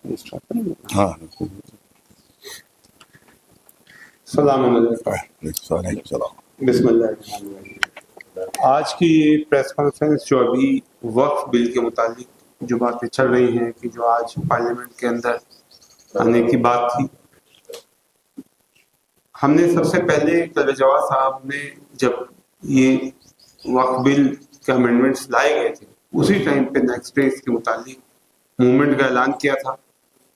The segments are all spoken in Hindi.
हाँ बिस्मिल्लाह। आज की ये प्रेस कॉन्फ्रेंस जो अभी वक्फ बिल के मुतालिक जो बातें चल रही हैं कि जो आज पार्लियामेंट के अंदर आने की बात थी, हमने सबसे पहले कलवे जवाद साहब ने जब ये वक्फ बिल के अमेंडमेंट्स लाए गए थे उसी टाइम पे नेक्स्ट डे इसके मुतालिक मूवमेंट का ऐलान किया था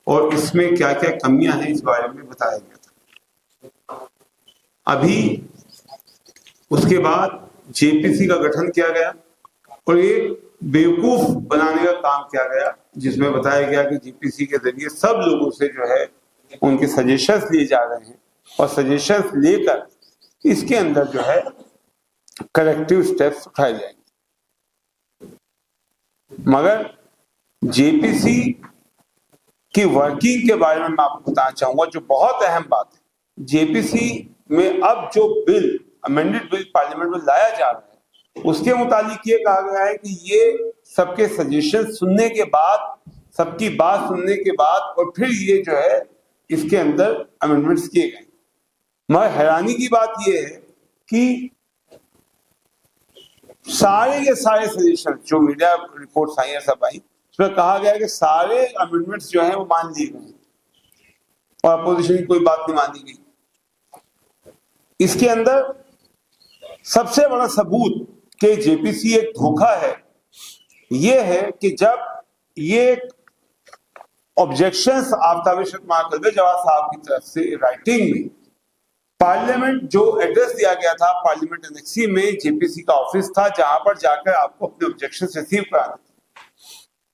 और इसमें क्या क्या कमियां हैं इस बारे में बताया गया था। अभी उसके बाद जेपीसी का गठन किया गया और एक बेवकूफ बनाने का काम किया गया जिसमें बताया गया कि जेपीसी के जरिए सब लोगों से जो है उनके सजेशंस लिए जा रहे हैं और सजेशंस लेकर इसके अंदर जो है करेक्टिव स्टेप्स उठाए जाएंगे। मगर जेपीसी की वर्किंग के बारे में मैं आपको बताना चाहूंगा जो बहुत अहम बात है। जेपीसी में अब जो बिल अमेंडेड बिल पार्लियामेंट में लाया जा रहा है उसके मुतालिक ये कहा गया है कि ये सबके सजेशन सुनने के बाद, सबकी बात सुनने के बाद और फिर ये जो है इसके अंदर अमेंडमेंट्स किए गए। मगर हैरानी की बात ये है कि सारे के सारे सजेशन जो मीडिया रिपोर्ट्स आई है सब आई, उसमें कहा गया है कि सारे अमेंडमेंट्स जो हैं वो मान लिए गए और अपोजिशन की कोई बात नहीं मानी गई। इसके अंदर सबसे बड़ा सबूत कि जेपीसी एक धोखा है ये है कि जब ये ऑब्जेक्शंस आफ्ताब कलवे जवाद साहब की तरफ से राइटिंग में पार्लियामेंट जो एड्रेस दिया गया था, पार्लियामेंट एनेक्सी में जेपीसी का ऑफिस था जहां पर जाकर आपको अपने ऑब्जेक्शंस रिसीव कराने थे।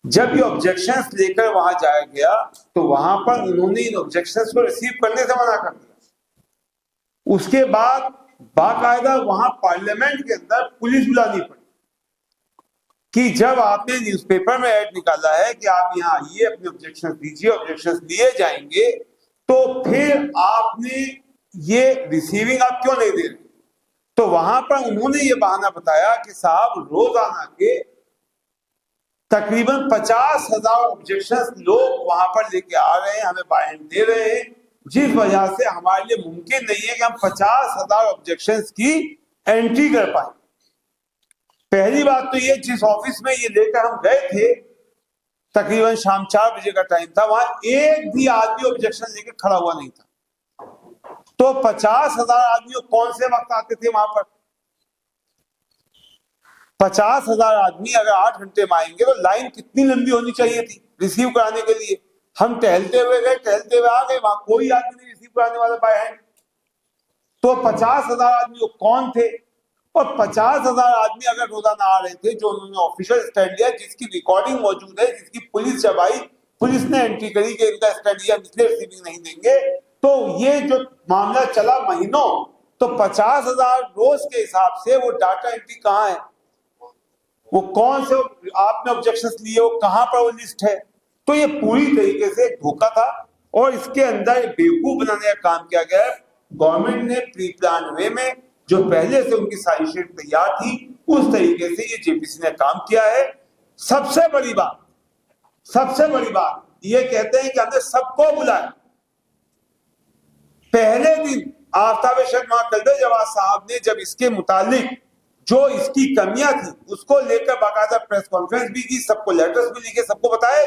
जब ये ऑब्जेक्शंस लेकर वहां जाया गया तो वहां पर उन्होंने इन ऑब्जेक्शंस को रिसीव करने से मना कर दिया। उसके बाद बाकायदा वहां पार्लियामेंट के अंदर पुलिस बुलानी पड़ी कि जब आपने न्यूज़पेपर में ऐड निकाला है कि आप यहाँ आइए अपने ऑब्जेक्शंस दीजिए, ऑब्जेक्शंस लिए जाएंगे, तो फिर आपने ये रिसीविंग आप क्यों नहीं दे रहे। तो वहां पर उन्होंने ये बहाना बताया कि साहब रोजाना के तकरीबन 50,000 ऑब्जेक्शंस लोग वहां पर लेके आ रहे हैं, हमें बाइंड दे रहे हैं, जिस वजह से हमारे लिए मुमकिन नहीं है कि हम 50,000 ऑब्जेक्शंस की एंट्री कर पाए। पहली बात तो ये, जिस ऑफिस में ये लेकर हम गए थे तकरीबन शाम 4 बजे का टाइम था, वहां एक भी आदमी ऑब्जेक्शन लेके खड़ा हुआ नहीं था। तो 50,000 आदमी कौन से वक्त आते थे वहां पर? 50,000 आदमी अगर 8 घंटे में आएंगे तो लाइन कितनी लंबी होनी चाहिए थी रिसीव कराने के लिए। हम टहलते हुए गए, टहलते हुए आ गए, वहां कोई आदमी नहीं रिसीव कराने वाला बाय हैंड। तो 50,000 आदमी कौन थे? और 50,000 आदमी अगर रोजाना आ रहे थे जो उन्होंने ऑफिशियल स्टैंड लिया, जिसकी रिकॉर्डिंग मौजूद है, जिसकी पुलिस जब आई, पुलिस ने एंट्री करी कि इनका स्टैंड लिया, इसलिए रिसीविंग नहीं देंगे, तो ये जो मामला चला महीनों, तो 50,000 रोज के हिसाब से वो डाटा एंट्री कहाँ है, वो कौन से आपने ऑब्जेक्शंस लिए, वो कहां पर वो लिस्ट है। तो ये पूरी तरीके से एक धोखा था और इसके अंदर बेवकूफ बनाने का काम किया गया है। गवर्नमेंट ने प्री प्लान वे में जो पहले से उनकी साजिशें तैयार थी उस तरीके से ये जेपीसी ने काम किया है। सबसे बड़ी बात ये कहते हैं कि हमने सबको बुलाया। पहले दिन आफ्ताब कलवे जवाद साहब ने जब इसके मुतालिक जो इसकी कमियां थी उसको लेकर बाकायदा प्रेस कॉन्फ्रेंस भी की, सबको लेटर्स भी लिखे, सबको बताए।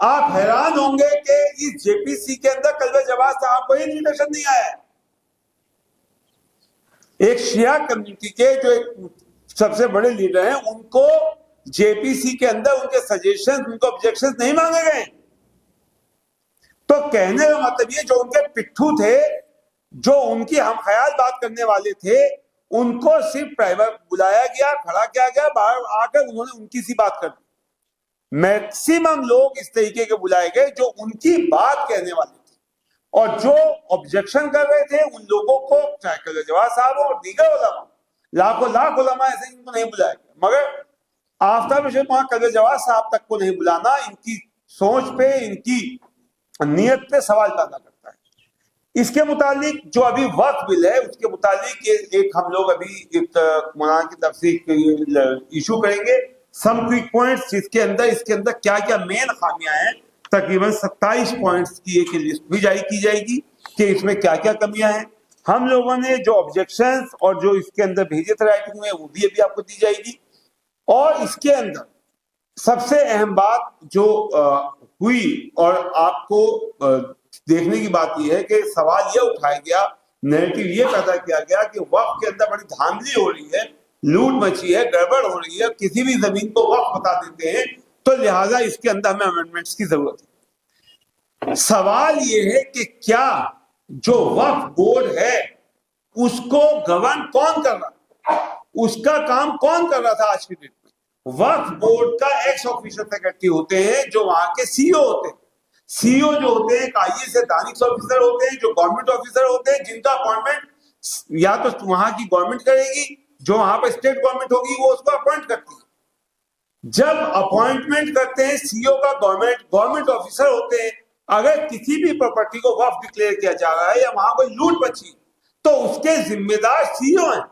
आप हैरान होंगे कि इस जेपीसी के अंदर कलवे जवाद साहब को इन्विटेशन नहीं आया है। एक शिया कम्युनिटी के जो एक सबसे बड़े लीडर हैं उनको जेपीसी के अंदर उनके सजेशन, उनके ऑब्जेक्शन नहीं मांगे गए। तो कहने का मतलब ये, जो उनके पिट्ठू थे, जो उनकी हम ख्याल बात करने वाले थे, उनको सिर्फ प्राइवेट बुलाया गया, खड़ा किया गया, बाहर आकर उन्होंने उनकी सी बात कर दी। मैक्सिमम लोग इस तरीके के बुलाए गए जो उनकी बात कहने वाले थे और जो ऑब्जेक्शन कर रहे थे उन लोगों को, चाहे कलवे जवाद साहब और दीगर उलमा, लाखों लाख उलमा ऐसे इनको नहीं बुलाया गया। मगर आफ्ताब कलवे जवाद साहब तक को नहीं बुलाना इनकी सोच पे, इनकी नियत पे सवाल पैदा करता है। इसके मुतालिक जो अभी वक्फ बिल है उसके मुतालिक एक हम लोग अभी एक मौलाना की तरफ से इशू करेंगे, सम क्विक पॉइंट्स, जिसके अंदर इसके अंदर क्या क्या मेन खामियां हैं, तकरीबन 27 पॉइंट्स की एक लिस्ट भी जारी की जाएगी कि इसमें क्या क्या कमियां हैं। हम लोगों ने जो ऑब्जेक्शंस और जो इसके अंदर भेजे थे राइटिंग में वो भी अभी आपको दी जाएगी। और इसके अंदर सबसे अहम बात जो हुई और आपको देखने की बात यह है कि सवाल यह उठाया गया, नैरेटिव ये पैदा किया गया कि वक्फ के अंदर बड़ी धांधली हो रही है, लूट मची है, गड़बड़ हो रही है, किसी भी जमीन को वक्फ बता देते हैं, तो लिहाजा इसके अंदर हमें अमेंडमेंट्स की जरूरत है। सवाल ये है कि क्या जो वक्फ बोर्ड है उसको गवर्न कौन कर रहा, उसका काम कौन कर रहा था आज की डेट में? वक्फ बोर्ड का एक्स ऑफिशियल सेक्रेटरी होते हैं जो वहां के सीईओ होते हैं। सीईओ जो होते हैं आईएएस से दानिश ऑफिसर होते हैं, जो गवर्नमेंट ऑफिसर होते हैं, जिनका अपॉइंटमेंट या तो वहां की गवर्नमेंट करेगी, जो वहां पर स्टेट गवर्नमेंट होगी वो उसको अपॉइंट करती है। जब अपॉइंटमेंट करते हैं सीईओ का गवर्नमेंट ऑफिसर होते हैं, अगर किसी भी प्रॉपर्टी को वक्फ डिक्लेयर किया जा रहा है या वहां कोई लूट मची तो उसके जिम्मेदार सीईओ हैं।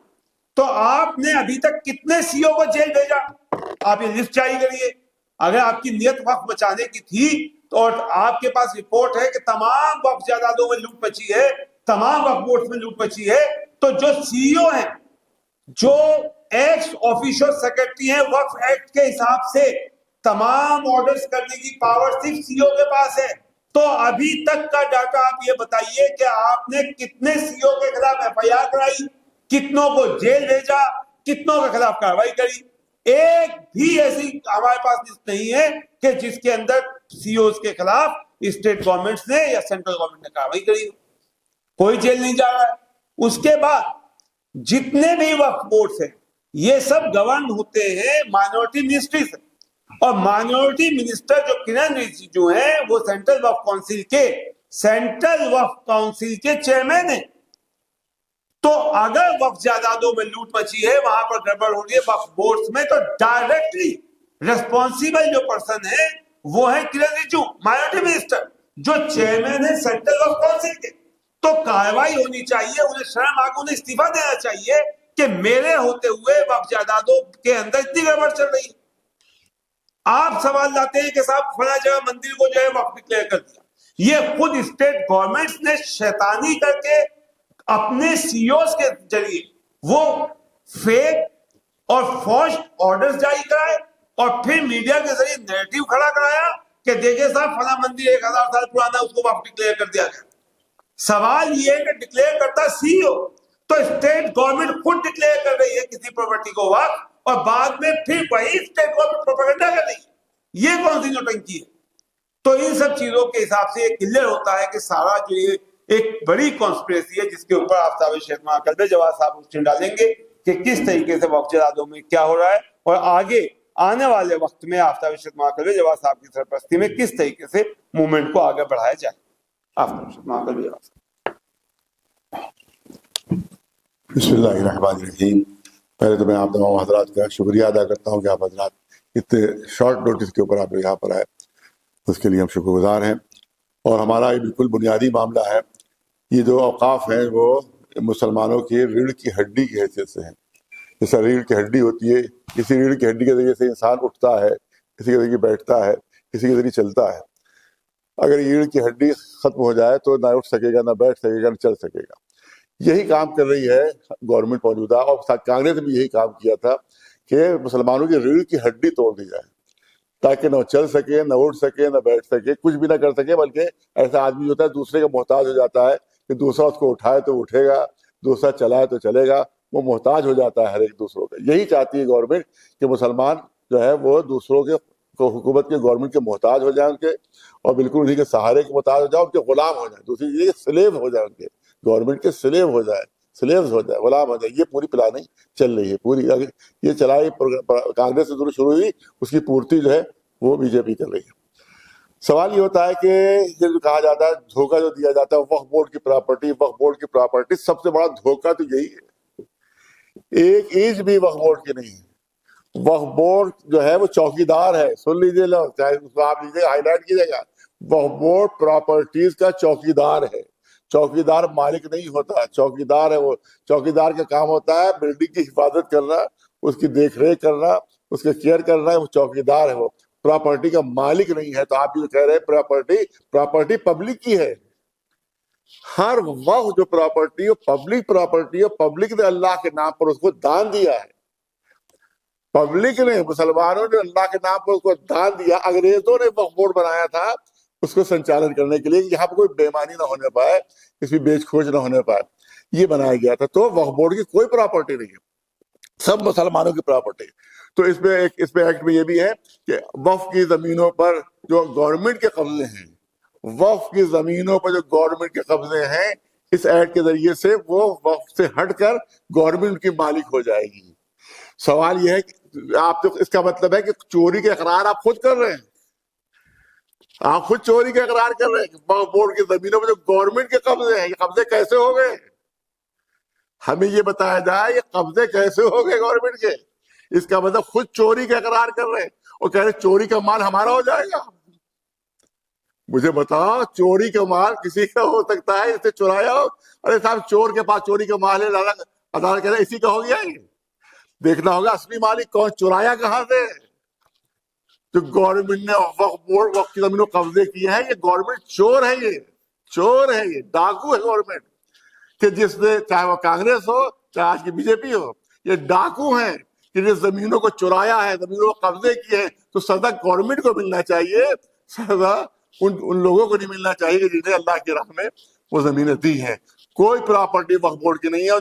तो आपने अभी तक कितने सीईओ को जेल भेजा? आप ये लिस्ट जारी करिए। अगर आपकी नियत वक्फ बचाने की थी तो और आपके पास रिपोर्ट है कि तमाम वक्फ जायदादों में लूट मची है, तमाम वक्फ बोर्ड में लूट मची है, तो जो सीईओ हैं, जो एक्स ऑफिशियल सेक्रेटरी हैं, वक्फ एक्ट के हिसाब से तमाम ऑर्डर्स करने की पावर सिर्फ सीईओ के पास है। तो अभी तक का डाटा आप ये बताइए कि आपने कितने सीईओ के खिलाफ एफआईआर कराई, कितनों को जेल भेजा, कितनों के खिलाफ कार्रवाई करी? एक भी ऐसी हमारे पास लिस्ट नहीं है कि जिसके अंदर सीईओ के खिलाफ स्टेट गवर्नमेंट्स ने या सेंट्रल गवर्नमेंट ने कार्रवाई करी। कोई जेल नहीं जा रहा है। उसके बाद जितने भी वक्फ बोर्ड्स हैं ये सब गवर्न होते हैं माइनॉरिटी मिनिस्ट्री से, और माइनॉरिटी मिनिस्टर जो किरण रिजिजू हैं वो सेंट्रल वक्फ काउंसिल के चेयरमैन हैं। तो अगर वक्फ जायदादों में लूट मची है, वहां पर गड़बड़ हो रही है वक्फ बोर्ड्स में, तो डायरेक्टली रिस्पॉन्सिबल जो पर्सन है वो है किरण रिजिजू, माइनॉरिटी मिनिस्टर, जो चेयरमैन है सेंट्रल वक्फ काउंसिल के। तो कार्रवाई होनी चाहिए, उन्हें शर्म आके उन्हें इस्तीफा देना चाहिए कि मेरे होते हुए वक्फ जायदादों के अंदर इतनी गड़बड़ चल रही है। आप सवाल लाते हैं कि साहब फला जगह मंदिर को जो है वक्फ डिक्लेयर कर दिया। ये खुद स्टेट गवर्नमेंट्स ने शैतानी करके अपने सीईओस के जरिए वो फेक और फॉर्ज ऑर्डर्स जारी कराए और फिर मीडिया के जरिए नैरेटिव खड़ा कराया कि देखिए साहब फला मंदिर 1000 साल पुराना, उसको वक्फ डिक्लेयर कर दिया गया। सवाल ये है कि डिक्लेयर करता सीईओ, तो स्टेट गवर्नमेंट खुद डिक्लेयर कर रही है किसी प्रॉपर्टी को वक्फ और बाद में फिर वही स्टेट गवर्नमेंट प्रोपेगेंडा कर रही है। ये कौन सी नौटंकी है? तो इन सब चीजों के हिसाब से क्लियर होता है कि सारा जो ये एक बड़ी कॉन्स्पिरेसी है जिसके ऊपर आफ्ताब शर्मा कल्बे जवाद साहब उसमें डालेंगे कि किस तरीके से वक्फ जायदादों में क्या हो रहा है और आगे आने वाले वक्त में आफ्ताब शर्मा कल्बे जवाद साहब की सरपरस्ती में किस तरीके से मूवमेंट को आगे बढ़ाया जाए। आफ्ताब शर्मा कल्बे जवाद साहब। बिस्मिल्लाहिर्रहमानिर्रहीम। पहले तो मैं आप तमाम हजरात का शुक्रिया अदा करता हूँ कि आप हजरात इतने शॉर्ट नोटिस के ऊपर आप यहाँ पर आए, उसके लिए हम शुक्रगुजार हैं। और हमारा ये बिल्कुल बुनियादी मामला है, ये जो औकाफ हैं वो मुसलमानों की रीढ़ की हड्डी की हैसियत से हैं। जैसा रीढ़ की हड्डी होती है, इसी रीढ़ की हड्डी के जरिए से इंसान उठता है, किसी के जरिए बैठता है, किसी के जरिए चलता है। अगर ये रीढ़ की हड्डी खत्म हो जाए तो ना उठ सकेगा, ना बैठ सकेगा, ना चल सकेगा। यही काम कर रही है गवर्नमेंट मौजूदा, और कांग्रेस ने भी यही काम किया था कि मुसलमानों की रीढ़ की हड्डी तोड़ दी जाए ताकि न चल सके, न उठ सके, न बैठ सके, कुछ भी ना कर सके। बल्कि ऐसा आदमी होता है दूसरे का मोहताज हो जाता है कि दूसरा उसको उठाए तो उठेगा, दूसरा चलाए तो चलेगा, वो मोहताज हो जाता है हर एक दूसरों का। यही चाहती है गवर्नमेंट कि मुसलमान जो है वो दूसरों के हुकूमत के गवर्नमेंट के मोहताज हो जाए उनके, और बिल्कुल उन्हीं के सहारे के मोहताज हो जाए, उनके गुलाम हो जाए, दूसरी चीज़ स्लेव हो जाए, उनके गवर्नमेंट के स्लेव हो जाए, स्लेव्स हो जाए, गुलाम हो जाए। ये पूरी प्लानिंग चल रही है पूरी। ये चलाई कांग्रेस से शुरू हुई, उसकी पूर्ति जो है वो बीजेपी कर रही है। सवाल ये होता है कि ये जो कहा जाता है धोखा जो दिया जाता है वक्फ बोर्ड की प्रॉपर्टी, सबसे बड़ा धोखा तो यही है। एक इंच भी वक्फ बोर्ड की नहीं है। वक्फ बोर्ड जो है वो चौकीदार है, सुन लीजिए लोग, चाहे उसको आप लीजिए हाईलाइट कीजिएगा, वक्फ बोर्ड प्रॉपर्टीज का चौकीदार है। चौकीदार मालिक नहीं होता, चौकीदार है वो। चौकीदार का काम होता है बिल्डिंग की हिफाजत करना, उसकी देखरेख करना, उसके केयर करना है, वो चौकीदार है वो। प्रॉपर्टी का मालिक नहीं है। तो आप जो कह रहे हैं प्रॉपर्टी पब्लिक की है। हर वक्त जो प्रॉपर्टी हो पब्लिक प्रॉपर्टी हो, पब्लिक ने अल्लाह के नाम पर उसको दान दिया है। पब्लिक ने, मुसलमानों ने अल्लाह के नाम पर उसको दान दिया। अंग्रेजों ने वक्फ बोर्ड बनाया था उसको संचालन करने के लिए, यहाँ पर कोई बेईमानी ना होने पाए, इसमें बेच खोज ना होने पाए, ये बनाया गया था। तो वक्फ बोर्ड की कोई प्रॉपर्टी नहीं है, सब मुसलमानों की प्रॉपर्टी। तो इसमें एक्ट में ये भी है कि वक्फ की जमीनों पर जो गवर्नमेंट के कब्जे हैं, वक्फ की जमीनों पर जो गवर्नमेंट के कब्जे हैं, इस एक्ट के जरिए से वो वक्फ से हटकर गवर्नमेंट की मालिक हो जाएगी। सवाल यह है कि आप तो, इसका मतलब है कि चोरी के इकरार आप खुद कर रहे हैं, आप खुद चोरी का इकरार कर रहे हैं। वक्फ बोर्ड की जमीनों पर जो गवर्नमेंट के कब्जे हैं, ये कब्जे कैसे हो गए? हमें ये बताया जाए ये कब्जे कैसे हो गए गवर्नमेंट के। इसका मतलब खुद चोरी का इकरार कर रहे हैं और कह रहे चोरी का माल हमारा हो जाएगा। मुझे बताओ, चोरी का माल किसी का हो सकता है, इसे चुराया हो? अरे साहब, चोर के पास चोरी का माल है, अदालत कह रहे इसी का हो गया। ये देखना होगा असली मालिक कौन, चुराया कहां से। जो गवर्नमेंट ने वक्फ की जमीनों कब्जे किए हैं, ये गवर्नमेंट चोर है, ये चोर है, ये डाकू है गवर्नमेंट कि जिसने, चाहे वो कांग्रेस हो चाहे आज की बीजेपी हो, ये डाकू हैं कि जिस जमीनों को चुराया है, जमीनों को कब्जे किए हैं। तो सजा गवर्नमेंट को मिलना चाहिए, सजा उन लोगों को नहीं मिलना चाहिए जिन्हें अल्लाह की राह में वो जमीनें दी हैं। कोई प्रॉपर्टी वक्फ बोर्ड की नहीं है, और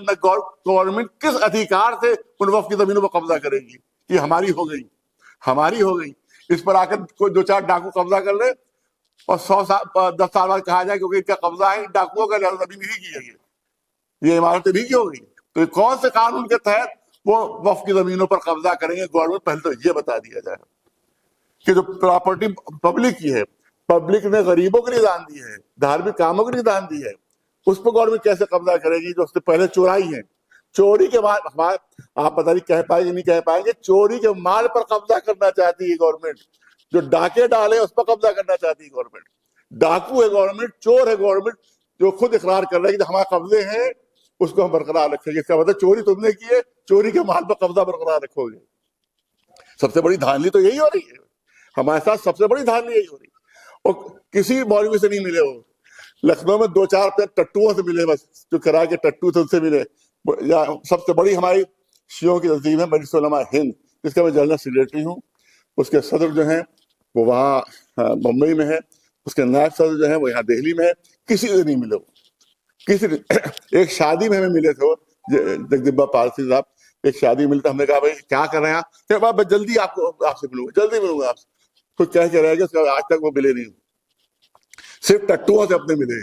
गवर्नमेंट किस अधिकार से उन वक्फ की जमीनों पर कब्जा करेगी कि हमारी हो गई, हमारी हो गई। इस पर आकर कोई दो चार डाकू कब्जा कर ले और 10 साल बाद कहा जाए क्योंकि इनका कब्जा है, डाकुओं का जमीन नहीं की है, ये इमारतें भी की होगी। तो कौन से कानून के तहत वो वक्फ की जमीनों पर कब्जा करेंगे गवर्नमेंट? पहले तो ये बता दिया जाए कि जो प्रॉपर्टी पब्लिक की है, पब्लिक ने गरीबों के लिए दान दी है, धार्मिक कामों के लिए दान दी है, उस पर गवर्नमेंट कैसे कब्जा करेगी जो उसने पहले चुराई है? चोरी के बाद आप पता नहीं कह पाएंगे नहीं कह पाएंगे, चोरी के माल पर कब्जा करना चाहती है गवर्नमेंट। जो डाके डाले उस पर कब्जा करना चाहती है गवर्नमेंट। डाकू है गवर्नमेंट, चोर है गवर्नमेंट, जो खुद इकरार कर रहे हैं कि हमारे कब्जे हैं उसको हम बरकरार रखेंगे। इसका मतलब चोरी तुमने की है, चोरी के माल पर कब्जा बरकरार रखोगे। सबसे बड़ी धांधली तो यही हो रही है हमारे साथ, सबसे बड़ी धांधली यही हो रही है। और किसी मौलवी से नहीं मिले हो, लखनऊ में 2-4 टट्टुओं से मिले, बस जो किराए के टट्टू थे उनसे मिले। या सबसे बड़ी हमारी शियों की तंजीम है मजलिस उलमा हिंद, जिसका मैं जनरल सेक्रेटरी हूँ। उसके सदर जो हैं वो वहाँ मुंबई में है, उसके नायब सदर जो है वो यहाँ दिल्ली में है। किसी से नहीं मिले वो, किसी एक शादी में हमें मिले थे वो जगदीबा पारसी साहब, एक शादी मिलता, हमने कहा भाई क्या कर रहे हैं आप? मैं जल्दी आपसे मिलूंगा, जल्दी मिलूंगा आपसे। तो कह के रह गए, आज तक वो मिले नहीं। सिर्फ टट्टुओं से अपने मिले,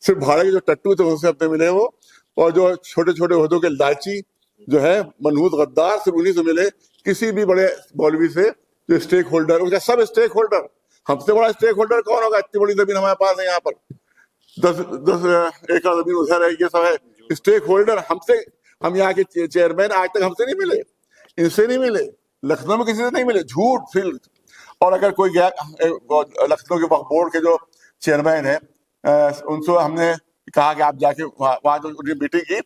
सिर्फ भाड़े के जो टट्टू थे उनसे अपने मिले वो। और जो छोटे छोटे ओहदों के लालची जो है मनहूस गद्दार, सिर्फ उन्हीं से मिले। किसी भी बड़े मौलवी से जो स्टेक होल्डर, उनका सब स्टेक होल्डर, हमसे बड़ा स्टेक होल्डर कौन होगा? इतनी बड़ी जमीन हमारे पास है, यहाँ पर 10 एकड़ जमीन उधर है, ये सब है स्टेक होल्डर। हमसे, हम यहाँ के चेयरमैन आज तक हमसे नहीं मिले, इनसे नहीं मिले, लखनऊ में किसी से नहीं मिले, झूठ फिल्म। और अगर कोई गया, लखनऊ के वक्फ बोर्ड के जो चेयरमैन है, उनसे हमने कहा कि आप जाके वहां जो उनकी मीटिंग की,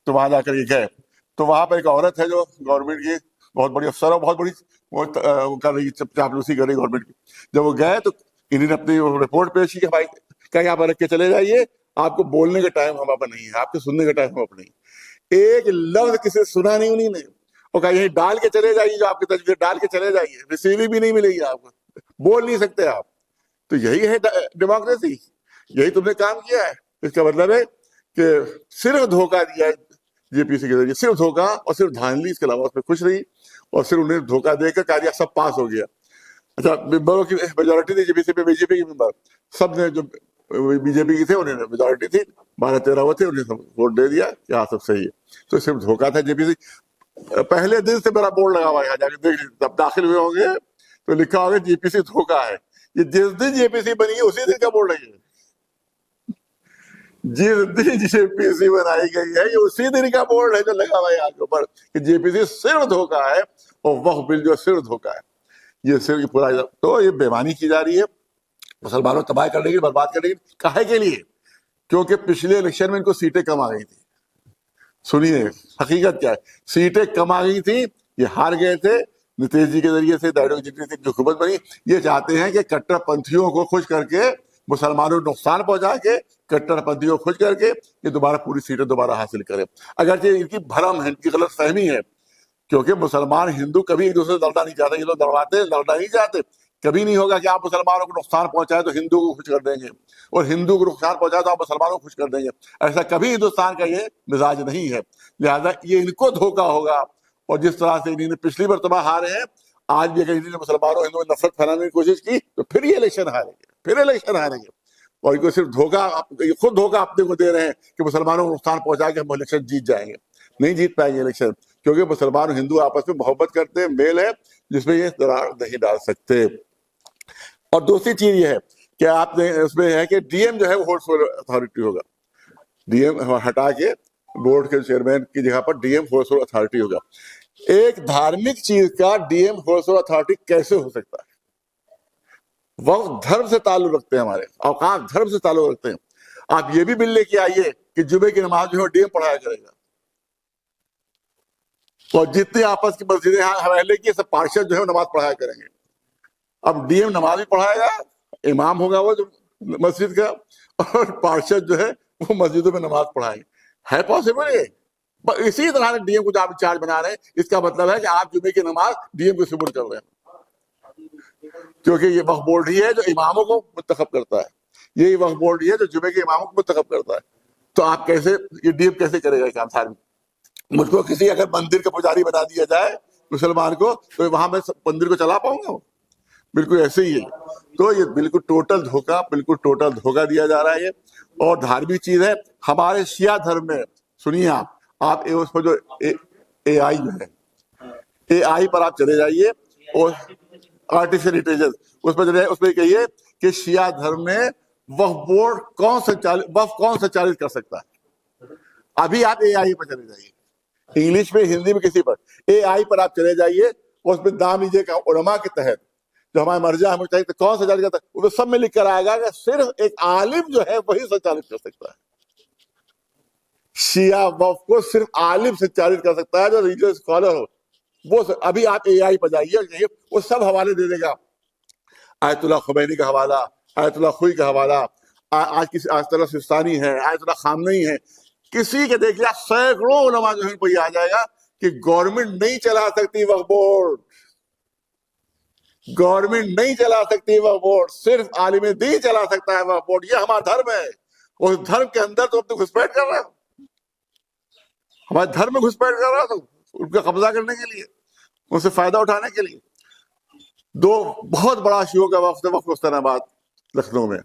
तो वहां जाकर ये गए, तो वहां पर एक औरत है जो गवर्नमेंट की बहुत बड़ी अफसर है, बहुत बड़ी वो कर रही, चापलूसी कर रही गवर्नमेंट की। जब वो गए तो इन्होंने अपनी रिपोर्ट पेश की कि भाई क्या यहाँ पर रख के चले जाइए, आपको बोलने का टाइम हमारे पास नहीं है, आपके सुनने का टाइम हमारे पास नहीं। एक लफ्ज किसी सुना नहीं उन्हीं ने, और कहा यही डाल के चले जाइए, जो आपकी तस्वीर डाल के चले जाइए, रिसीव भी नहीं मिलेगी आपको, बोल नहीं सकते आप। तो यही है डेमोक्रेसी, यही तुमने काम किया है। इसका मतलब है कि सिर्फ धोखा दिया है जेपीसी के जरिए, सिर्फ धोखा और सिर्फ धांधली, इसके अलावा उसमें खुश रही। और सिर्फ उन्हें धोखा देकर कार्य सब पास हो गया। अच्छा, मेंबरों की मेजोरिटी थी जेपीसी पे, बीजेपी के मेंबर सब ने, जो बीजेपी की थे उन्हें मेजोरिटी थी, 12-13 वो थे, उन्हें वोट दे दिया, यहाँ सब सही है। तो सिर्फ धोखा था जेपीसी। पहले दिन से मेरा बोर्ड लगा हुआ है, यहाँ जाके देख लीजिए, तब दाखिल हुए होंगे तो लिखा होगा जेपीसी धोखा है। ये जिस दिन जेपीसी बनी है उसी दिन का बोर्ड लगे, जिस दिन जेपीसी बनाई गई है ये उसी दिन का बोर्ड है जो लगा हुआ है यहाँ के ऊपर कि जेपीसी सिर्फ धोखा है, और वक्फ बिल जो सिर्फ धोखा है, ये सिर्फ पूरा। तो ये बेईमानी की जा रही है, मुसलमानों को तबाह करने की, बर्बाद करने की। काहे के लिए? क्योंकि पिछले इलेक्शन में इनको सीटें कम आ गई थी। सुनिए हकीकत क्या है, सीटें कम आ गई थी, ये हार गए थे, नीतीश जी के जरिए से, जितनी जो हुकूमत बनी, ये चाहते हैं कि कट्टरपंथियों को खुश करके, मुसलमानों को नुकसान पहुंचा के, कट्टरपंथियों को खुश करके ये दोबारा पूरी सीटें दोबारा हासिल करें। अगर ये इनकी भ्रम है, इनकी गलत फहमी है, क्योंकि मुसलमान हिंदू कभी एक दूसरे से लड़ना नहीं चाहते। ये लोग लड़वाते, लड़ना नहीं चाहते। कभी नहीं होगा कि आप मुसलमानों को नुकसान पहुंचाए तो हिंदू को खुश कर देंगे, और हिंदू को नुकसान पहुंचाए तो आप मुसलमानों को खुश कर देंगे। ऐसा कभी हिंदुस्तान का ये मिजाज नहीं है। लिहाजा ये इनको धोखा होगा। और जिस तरह से इन्होंने पिछली मरतबा हारे हैं, आज भी अगर इन्होंने मुसलमानों हिंदुओं में नफरत फैलाने की कोशिश की तो फिर ये इलेक्शन हारेंगे, फिर इलेक्शन हारेंगे। और इनको सिर्फ धोखा, ये खुद धोखा अपने को दे रहे हैं कि मुसलमानों को नुकसान पहुंचा के हम इलेक्शन जीत जाएंगे। नहीं जीत पाएंगे इलेक्शन, क्योंकि मुसलमान और हिंदू आपस में मोहब्बत करते हैं, मेल है, जिसमें ये दरार नहीं डाल सकते। और दूसरी चीज ये है कि आपने उसमें है कि डीएम जो है वो होल्डफुल अथॉरिटी होगा। डीएम हटा के बोर्ड के चेयरमैन की जगह पर डीएम होल्डफुल अथॉरिटी होगा। एक धार्मिक चीज का डीएम होल्डफुल अथॉरिटी कैसे हो सकता है? वक्फ धर्म से ताल्लुक रखते हैं, हमारे औकाफ धर्म से ताल्लुक रखते हैं। आप ये भी बिल लेके आइए कि जुमे की नमाज जो है डीएम पढ़ाया करेगा, और जितनी आपस की मस्जिदें हवाले की सब पार्षद जो है नमाज पढ़ाया करेंगे। अब डीएम नमाज भी पढ़ाएगा, इमाम होगा वो जो मस्जिद का, और पार्षद जो है वो मस्जिदों में नमाज पढ़ाएंगे। है पॉसिबल ये? पर इसी तरह डीएम को आप इंचार्ज बना रहे हैं, इसका मतलब है कि आप जुमे की नमाज डीएम को सुपुर्द कर रहे हैं, क्योंकि ये वक्फ बोर्ड ही है जो इमामों को मुंतखब करता है। यही वक्फ बोर्ड ही है जो जुमे के इमामों को मुंतखब करता है। तो आप कैसे, ये डीएम कैसे करेगा काम? सारी मुझको किसी अगर मंदिर का पुजारी बना दिया जाए मुसलमान को, तो वहां मैं मंदिर को चला पाऊंगा? बिल्कुल ऐसे ही है। तो ये बिल्कुल टोटल धोखा, बिल्कुल टोटल धोखा दिया जा रहा है ये। और धार्मिक चीज है हमारे शिया धर्म में। सुनिए आप उसमें जो AI जो है, AI पर आप चले जाइए और आर्टिफिशियल इंटेलिजेंस उस पर चले, उसमें कहिए कि शिया धर्म में वक्फ बोर्ड कौन संचालित कर सकता है। अभी आप AI पर चले जाइए, इंग्लिश में, हिंदी में, किसी पर AI पर आप चले जाइए, उसमें दाम लीजिएगा उलमा के तहत जो हमारे मर्जा हमें चाहिए, तो कौन संचालित करता है? उसमें सब में लिख कर आएगा कि सिर्फ एक आलिम जो है वही संचालित कर सकता है। शिया वक्फ को सिर्फ आलिम संचालित कर सकता है, जो रिलीजियस स्कॉलर हो वो। अभी आप AI पर जाइए, वो सब हवाले दे देगा। आयतुल्लाह खुमैनी का हवाला, आयतुल्लाह खुई का हवाला, आज किसी आयतुल्लाह सिस्तानी है, आयतुल्लाह खामनेई है, किसी के देखिए सैकड़ों उलमा जो है उनको ये आ जाएगा कि गवर्नमेंट नहीं चला सकती वक्फ बोर्ड, गवर्नमेंट नहीं चला सकती वक्फ बोर्ड, सिर्फ आलिम दीन चला सकता है वक्फ बोर्ड। ये हमारा धर्म है। उस धर्म के अंदर तो तुम घुसपैठ कर रहे हो, हमारे धर्म में घुसपैठ कर रहे हो तुम, उनका कब्जा करने के लिए, उनसे फायदा उठाने के लिए। दो बहुत बड़ा शियों का वक्फ है, वक्फ मुस्तनाबाद लखनऊ में,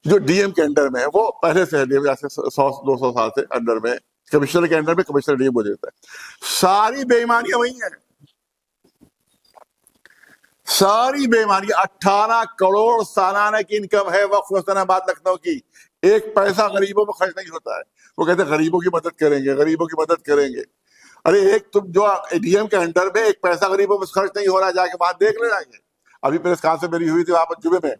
जो डीएम के अंडर में है। वो पहले से है डीएम, 100-200 साल से अंडर में, कमिश्नर के अंडर में, कमिश्नर डीएम हो जाता है। सारी बेईमानियां वही है, सारी बेईमानियां। 18 करोड़ सालाना की इनकम है वक्फ मुस्तनाबाद लखनऊ की। एक पैसा गरीबों में खर्च नहीं होता है। वो कहते हैं गरीबों की मदद करेंगे, गरीबों की मदद करेंगे। अरे एक तुम जो डीएम के अंडर में एक पैसा गरीबों में खर्च नहीं हो रहा है, जाके वहां देख ले जाएंगे। अभी प्रेस कॉन्फ्रेंस मेरी हुई थी वहां पर जुमे में,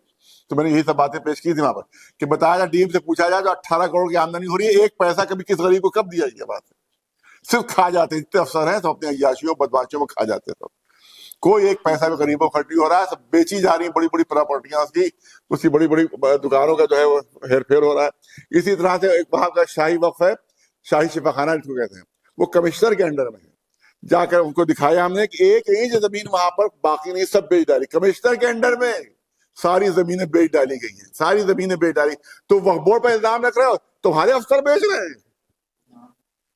तो मैंने यही सब बातें पेश की थी वहां पर कि बताया जाए, डीएम से पूछा जाए, जो 18 करोड़ की आमदनी हो रही है, एक पैसा कभी किस गरीब को कब दिया गया? बात सिर्फ खा जाते, इतने अफसर हैं सब अपने अय्याशियों बदमाशियों में खा जाते सब। कोई एक पैसा भी गरीबों को खर्च नहीं हो रहा है, सब बेची जा रही है बड़ी बड़ी प्रॉपर्टियां उसकी, उसकी बड़ी बड़ी दुकानों का जो है वो हेरफेर हो रहा है। इसी तरह से एक वहां का शाही वक्फ है, शाही शिफाखाना जिसको कहते हैं, वो कमिश्नर के अंडर में है। जाकर उनको दिखाया हमने कि एक इंच जमीन वहां पर बाकी नहीं, सब बेच डाली। कमिश्नर के अंडर में सारी जमीनें बेच डाली गई हैं, सारी जमीनें बेच डाली। तो वक्फ बोर्ड पर इल्जाम रख रहे हो, तुम्हारे अफसर बेच रहे हैं,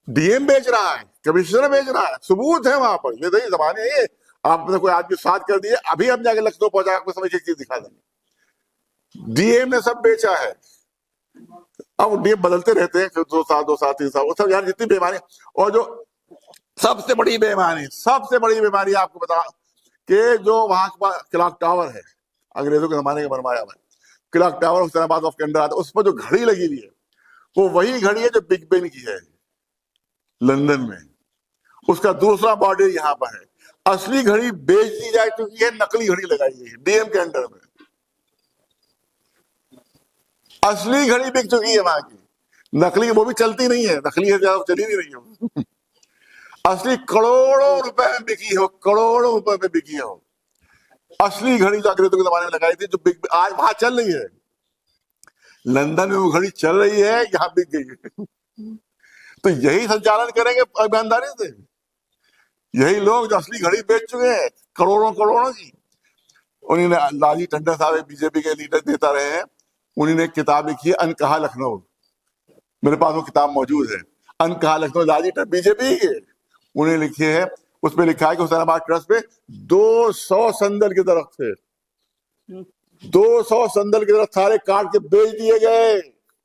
डीएम बेच रहा है, कमिश्नर बेच रहा है, सबूत है वहां पर। ये नहीं जमाने ये आपने कोई आदमी साथ कर दिए, अभी हम जाके लखनऊ पहुंचा आपको समझ एक चीज दिखा देंगे। डीएम ने सब बेचा है। अब डीएम बदलते रहते हैं, 2 साल 2 साल 3 साल, वो सब यार जितनी बेईमानी। और जो सबसे बड़ी बेईमानी आपको बता कि जो वहां के पास क्लॉक टावर है, अंग्रेजों के जमाने का बनवाया हुआ क्लॉक टावर, हुसैनाबाद ऑफ के अंडर आता है, उस पर जो घड़ी लगी हुई है वो वही घड़ी है जो बिग बेन की है लंदन में। उसका दूसरा मॉडल यहाँ पर है। असली घड़ी बेच दी जा चुकी है, नकली घड़ी लगाई गई है डीएम के अंडर में। असली घड़ी बिक चुकी है वहां की, नकली वो भी चलती नहीं है, नकली है चली नहीं रही है। असली करोड़ों रुपए में बिकी हो, करोड़ों रुपए में बिकी हो। असली घड़ी जो अंग्रेजों के जमाने में लगाई थी, जो बिक आज वहां चल रही है, लंदन में वो घड़ी चल रही है, यहाँ बिक गई है। तो यही संचालन करेंगे ईमानदारी से, यही लोग जो असली घड़ी बेच चुके हैं करोड़ों करोड़ों की। उन्होंने लालजी टंडन साहब बीजेपी के लीडर नेता रहे हैं, उन्होंने एक किताब लिखी है अनकहा लखनऊ, मेरे पास वो किताब मौजूद है। अनकहा लखनऊ लालजी टंडन बीजेपी के उन्हें लिखी है। उसमें लिखा है कि हुसैनाबाद ट्रस्ट में 200 संदल के दरख्त थे, 200 संदल के दरख्त सारे काट के बेच दिए गए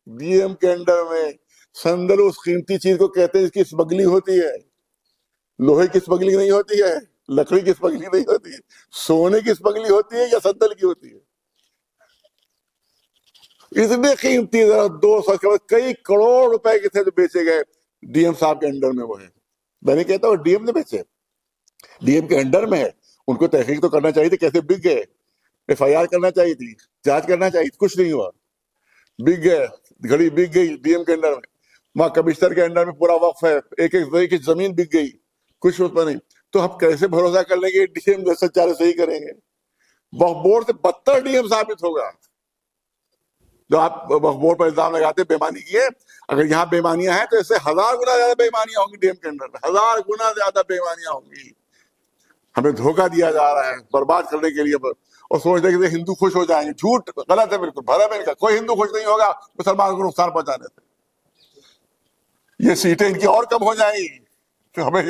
डीएम के अंडर में। संदल उस कीमती चीज को कहते हैं जिसकी स्मगलिंग होती है, लोहे की स्मगलिंग नहीं होती है, लकड़ी की स्मगलिंग नहीं होती है, सोने की स्मगलिंग होती है या संदल की होती है। इतने कीमती 200 कई करोड़ रुपए के थे जो बेचे गए डीएम साहब के अंडर में। वो है, मैं नहीं कहता वो डीएम ने बेचे, डीएम के अंडर में है, उनको तहकीक तो करना चाहिए थी कैसे बिक गए, एफआईआर करना चाहिए थी, जांच करना चाहिए, कुछ नहीं हुआ, बिक गए, घड़ी बिक गई डीएम के अंडर में। वहां कमिश्नर के अंडर में पूरा वक्फ है, एक एक जमीन बिक गई, कुछ उसमें नहीं। तो हम कैसे भरोसा कर लेंगे डीएम जो संचालन सही करेंगे? वक्फ बोर्ड से बदतर डीएम साबित होगा। जो आप वक्फ बोर्ड पर इल्जाम लगाते बेईमानी की है, अगर यहाँ बेईमानियां हैं तो इससे 1000 गुना ज्यादा बेईमानियां होंगी डीएम के अंदर में, 1000 गुना ज्यादा बेईमानियां होंगी। हमें धोखा दिया जा रहा है बर्बाद करने के लिए, और सोच रहे कि हिंदू खुश हो जाएंगे। झूठ, गलत है, बिल्कुल भरम है इनका। कोई हिंदू खुश नहीं होगा मुसलमान को नुकसान पहुंचाने से। ये सीटें इनकी और कम हो जाएंगी। तो हमें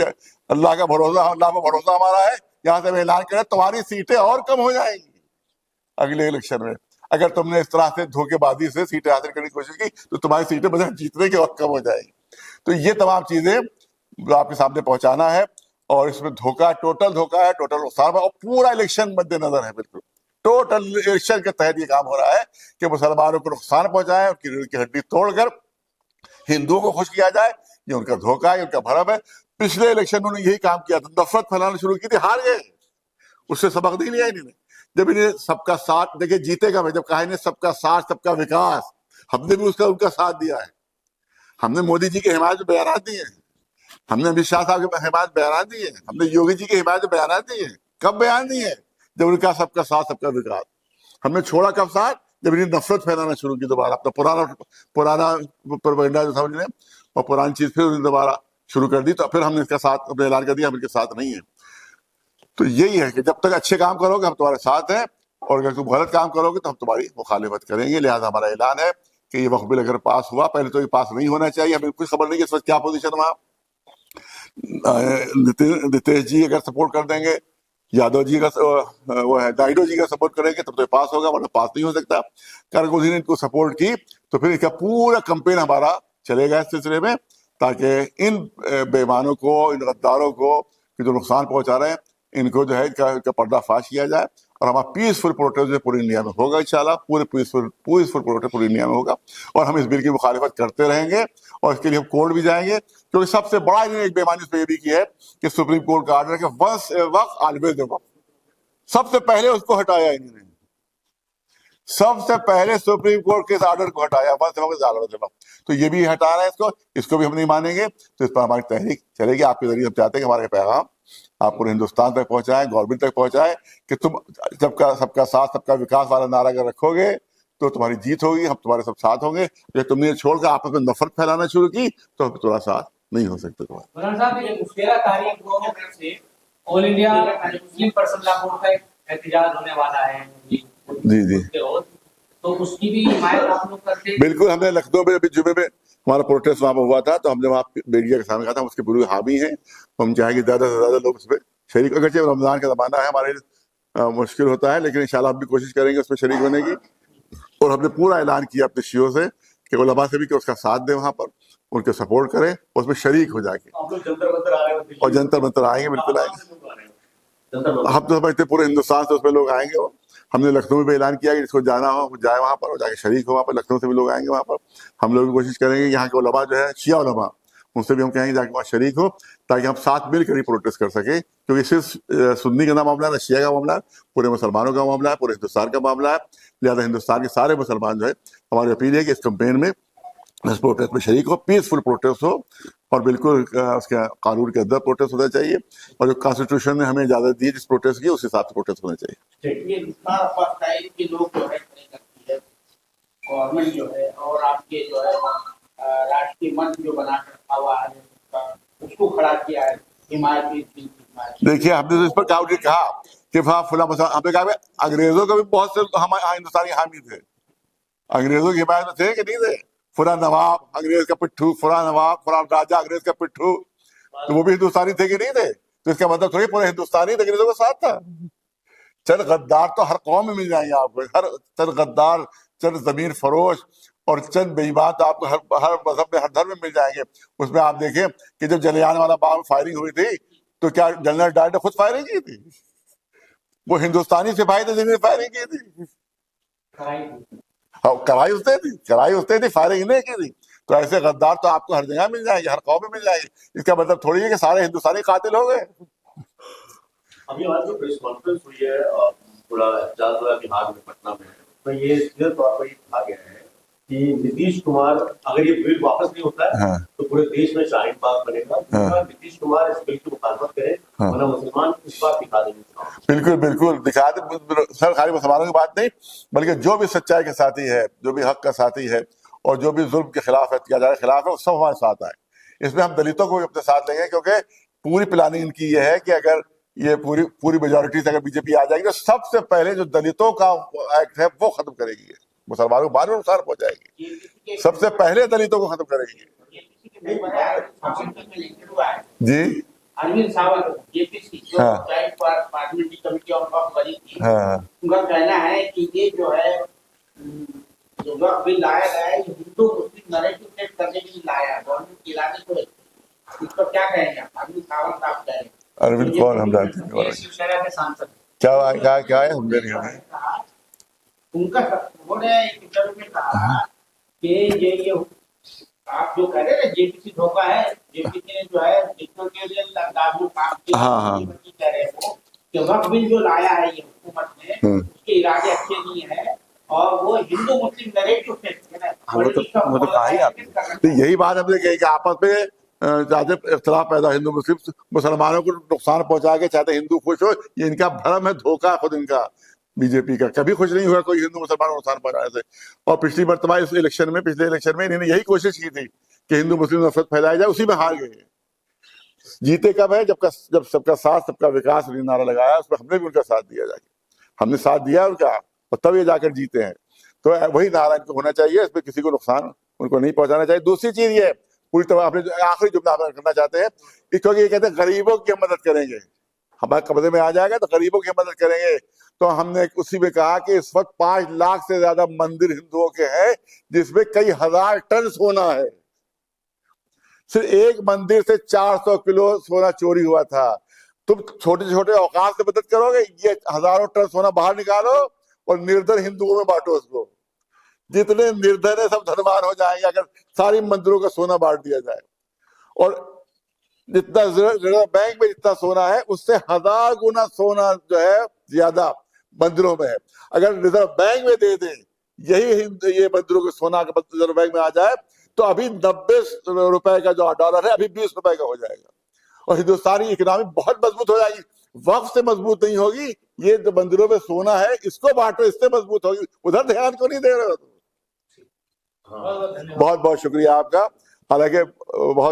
अल्लाह का भरोसा, अल्लाह पर भरोसा हमारा है। यहाँ से हम ऐलान करें तुम्हारी सीटें और कम हो जाएंगी अगले इलेक्शन में। अगर तुमने इस तरह से धोखेबाजी से सीटें हासिल करने की कोशिश की तो तुम्हारी सीटें बजाय जीतने की और कम हो जाएगी। तो ये तमाम चीजें आपके सामने पहुंचाना है, और इसमें धोखा, टोटल धोखा है, टोटल नुकसान है, और पूरा इलेक्शन मद्देनजर है। बिल्कुल टोटल इलेक्शन के तहत ये काम हो रहा है कि मुसलमानों को नुकसान पहुंचाए, उनकी रीढ़ की हड्डी तोड़कर हिंदुओं को खुश किया जाए। ये उनका धोखा है, उनका भरम है। पिछले इलेक्शन में उन्होंने यही काम किया था, नफरत फैलाना शुरू की थी, हार गए, उससे सबक नहीं लिया इन्होंने। जब इन्हें सबका साथ, देखिए जीतेगा भाई, जब कहा इन्हें सबका साथ सबका विकास, हमने भी उसका उनका साथ दिया है। हमने मोदी जी की हिमायत में बयानात दिए हैं, हमने अमित शाह साहब के हिमायत बयान दिए हैं, हमने योगी जी के हिमायत बयान दिए हैं। कब बयान दिए? जब उनका सबका साथ सबका विकास। हमने छोड़ा कब साथ? जब इन्हें नफरत फैलाना शुरू की दोबारा, अपना पुराना प्रोपेगेंडा जो था उन्होंने, और पुरानी चीज फिर उन्होंने दोबारा शुरू कर दी। तो फिर हमने इसका साथ अपने ऐलान कर दिया, हम इनके साथ नहीं है। तो यही है कि जब तक अच्छे काम करोगे हम तुम्हारे साथ हैं, और अगर तुम गलत काम करोगे तो हम तुम्हारी मुखालिफत करेंगे। लिहाजा हमारा ऐलान है कि ये वक्फ बिल अगर पास हुआ, पहले तो ये पास नहीं होना चाहिए, हमें कुछ खबर नहीं कि इस वक्त क्या पोजीशन वहां। नितेश जी अगर सपोर्ट कर देंगे, यादव जी का वो है, नायडू जी का सपोर्ट करेंगे तब तो पास होगा, वरना पास नहीं हो सकता। कारगोजी ने इनको सपोर्ट की तो फिर इसका पूरा कैंपेन हमारा चलेगा इस सिलसिले में, ताकि इन बेईमानों को, इन गद्दारों को जो नुकसान पहुंचा रहे हैं, इनको जो है इनका पर्दाफाश किया जाए। और हमारा पीसफुल प्रोटेस्ट जो पूरी इंडिया में होगा इंशाल्लाह, पूरे पीसफुल प्रोटेस्ट पूरी इंडिया में होगा। और हम इस बिल की मुखालिफत करते रहेंगे, और इसके लिए हम कोर्ट भी जाएंगे, क्योंकि सबसे बड़ा इन्होंने एक बेईमानी पे ये भी की है कि सुप्रीम कोर्ट का आर्डर है कि वंस ए वक्त ऑलवेज ए वक्त, सबसे पहले उसको हटाया इन्होंने। सबसे पहले सुप्रीम कोर्ट के इस आर्डर को हटाया, वंस ए वक्त ऑलवेज ए वक्त। तो ये भी हटा रहा है इसको भी हम नहीं मानेंगे। तो इस पर हमारी तहरीक चलेगी। आपके जरिए हम चाहते हैं कि हमारे पैगाम आप पूरे हिंदुस्तान तक पहुंचाएं, गवर्नमेंट तक पहुंचाएं कि तुम सबका साथ सबका विकास वाला नारा अगर रखोगे तो तुम्हारी जीत होगी, हम तुम्हारे सब साथ होंगे। जब तुमने छोड़कर आपस में नफरत फैलाना शुरू की तो तुम्हारा साथ नहीं हो सकता तुम्हारा। मौलाना साहब, ये 13 तारीख को से all India Muslim personal law board का एहतजाज होने वाला है। जी तो उसकी भी हिमायत आप लोग करते हैं? बिल्कुल। हमने लखनऊ में अभी जुमे में हमारा प्रोटेस्ट वहां पर हुआ था, तो हमने वहाँ मीडिया के सामने कहा था, हम उसके पूरे हामी हैं। हम चाहेंगे ज्यादा से ज्यादा लोग उसमें शरीक, अगरचे रमजान का जमाना है, हमारे मुश्किल होता है, लेकिन इंशाल्लाह हम भी कोशिश करेंगे उसमें शरीक होने की। और हमने पूरा ऐलान किया अपने शियों से कि उलमा से भी कि उसका साथ दें, वहां पर उनके सपोर्ट करें, उसमें शरीक हो जाके। और जंतर मंतर आएंगे, बिल्कुल आएंगे। हम तो समझते पूरे हिंदुस्तान से उसमें लोग आएंगे। हमने लखनऊ में भी ऐलान किया कि जिसको जाना हो वो जाए वहाँ पर और जाके शरीक हो वहाँ पर। लखनऊ से भी लोग आएंगे वहाँ पर। हम लोग भी कोशिश करेंगे यहाँ के उलमा जो है, शिया उलमा, उनसे भी हम कहेंगे जाके वहाँ शरीक हो, ताकि हम साथ मिलकर ही प्रोटेस्ट कर सके। क्योंकि सिर्फ सुन्नी का मामला है, शिया का मामला है, पूरे मुसलमानों का मामला है, पूरे हिंदुस्तान का मामला है। लिहाजा हिंदुस्तान के सारे मुसलमान जो है, हमारी अपील है कि इस कैंपेन में इस प्रोटेस्ट में शरीक हो, पीसफुल प्रोटेस्ट हो और बिल्कुल उसके कानून के अंदर प्रोटेस्ट होना चाहिए और जो कॉन्स्टिट्यूशन ने हमें इजाजत दी है जिस प्रोटेस्ट की उस हिसाब से प्रोटेस्ट होना चाहिए। ये इतना पता है कि लोग जो है नहीं करती है गवर्नमेंट जो है और आपके जो है राष्ट्रीय मंच जो बनाकर रखा हुआ है उसको खड़ा किया है हिमायती। देखिए हमने तो इस पर काउंटर कहा कि वहाँ फुला मसा हमने कहा अंग्रेजों का भी बहुत से हम हिंदुस्तानी हामी थे, अंग्रेजों की हिमायत में थे कि नहीं थे? फुला नवाब अंग्रेज का पिट्ठू, फुला नवाब फुला राजा अंग्रेज का पिट्ठू, तो वो भी हिंदुस्तानी थे कि नहीं थे? तो इसका मतलब थोड़ी पूरे हिंदुस्तानी अंग्रेजों के साथ था। चंद गद्दार तो हर कौम में मिल जाएंगे आपको, हर चंद गद्दार, चंद जमीन फरोश और चंद बेईमान तो आपको हर मजहब में हर धर्म में मिल जाएंगे। उसमें आप देखें कि जब जलियांवाला बाग में फायरिंग हुई थी तो क्या जनरल डायर ने खुद फायरिंग की थी? वो हिंदुस्तानी सिपाही थे जिन्होंने फायरिंग की थी। कराई उसने थी, फायरिंग नहीं की थी। तो ऐसे गद्दार तो आपको हर जगह मिल जाएंगे, हर कौम में मिल जाएंगे। इसका मतलब थोड़ी है कि सारे हिंदुस्तानी कातिल हो गए। अभी आज जो प्रेस कॉन्फ्रेंस हुई है पूरा एहतजाज हुआ बिहार में पटना में, तो ये सीधे तौर पर कहा गया है कि नीतीश कुमार अगर ये बिल वापस नहीं होता है हाँ। तो पूरे देश में शाहीन बाग बनेगा। हाँ। नीतीश कुमार इस बिल की मुखालफत करे वरना मुसलमान इस बात दिखा देंगे। बिल्कुल बिल्कुल दिखा दे सर, खाली मुसलमानों की बात नहीं बल्कि जो भी सच्चाई के साथी है, जो भी हक का साथी है और जो भी जुल्म के खिलाफ है, अत्याचार के खिलाफ है, वो सब हमारे साथ आए। इसमें हम दलितों को भी अपने साथ लेंगे क्योंकि पूरी प्लानिंग इनकी ये है कि अगर ये पूरी मेजोरिटी से अगर बीजेपी आ जाएगी तो सबसे पहले जो दलितों का एक्ट है वो खत्म करेगी, मुसलमानों को बाद में नुकसान पहुंचाएगी, सबसे पहले दलितों को खत्म करेगी। जी अरविंद सावंत जेपीसी जो हाँ। पार्लियामेंट्री कमेटी ऑन वक्फ बनी थी, हाँ। उनका कहना है कि ये जो है जो वक्फ बिल लाया गया है हिंदू मुस्लिम नैरेटिव सेट करने के लिए लाया है, गवर्नमेंट की इरादे को इस पर क्या कहेंगे आप? अरविंद सावंत आप कह रहे हैं। अरविंद कौन? हम जानते हैं शिवसेना के सांसद क्या है हम नहीं है। उनका उन्होंने एक इंटरव्यू में कहा कि ये आप जो कह रहे हैं जेपीसी धोखा है, जेपीसी ने जो है डिक्टेटोरियल अंदाज में काम किया। हाँ। कह रहे हो कि वक्फ बिल जो लाया है ये हुकूमत ने उसके इरादे अच्छे नहीं है और वो हिंदू मुस्लिम नैरेटिव वो तो कहा ही आपने। तो यही बात हमने कही कि आपस में ज्यादा इख्तलाफ पैदा, हिंदू मुस्लिम मुसलमानों को नुकसान पहुंचा के चाहते हिंदू खुश हो, ये इनका भ्रम है, धोखा है खुद इनका। बीजेपी का कभी खुश नहीं हुआ कोई हिंदू मुसलमान को नुकसान पहुंचाने से। और पिछले इलेक्शन में इन्होंने यही कोशिश की थी कि हिंदू मुस्लिम नफरत फैलाई जाए, उसी में हार गए। जीते कब है? जब सबका साथ सबका विकास नारा लगाया, उसमें हमने भी उनका साथ दिया, जाके हमने साथ दिया उनका और तब ये जाकर जीते हैं। तो वही नारा इनको होना चाहिए, इसमें किसी को नुकसान उनको नहीं पहुंचाना चाहिए। दूसरी चीज ये पूरी तरह आपने आखिरी जुमला करना चाहते हैं क्योंकि ये कहते हैं गरीबों की मदद करेंगे, हमारे कब्जे में आ जाएगा तो गरीबों की मदद करेंगे। तो हमने उसी में कहा कि इस वक्त 5 लाख से ज्यादा मंदिर हिंदुओं के हैं जिसमें कई हजार टन सोना है। सिर्फ एक मंदिर से 400 किलो सोना चोरी हुआ था। तुम छोटे छोटे औकात से मदद करोगे, ये हजारों टन सोना बाहर निकालो और निर्धन हिंदुओं में बांटो उसको। जितने निर्धन है सब धनवान हो जाएंगे अगर सारी मंदिरों का सोना बांट दिया जाए। और जितना रिजर्व बैंक में जितना सोना है उससे 1000 गुना सोना जो है ज्यादा मंदिरों में है। अगर रिजर्व बैंक में दे दें ये मंदिरों के सोना का रिजर्व बैंक में आ जाए तो अभी 90 रुपए का जो डॉलर है अभी 20 रुपए का हो जाएगा और हिंदुस्तानी इकोनॉमी बहुत मजबूत हो जाएगी। वक्फ से मजबूत नहीं होगी, ये जो मंदिरों में सोना है इसको बांटो, इससे मजबूत होगी। उधर ध्यान क्यों नहीं दे रहे हो? बहुत बहुत शुक्रिया आपका। हालांकि बहुत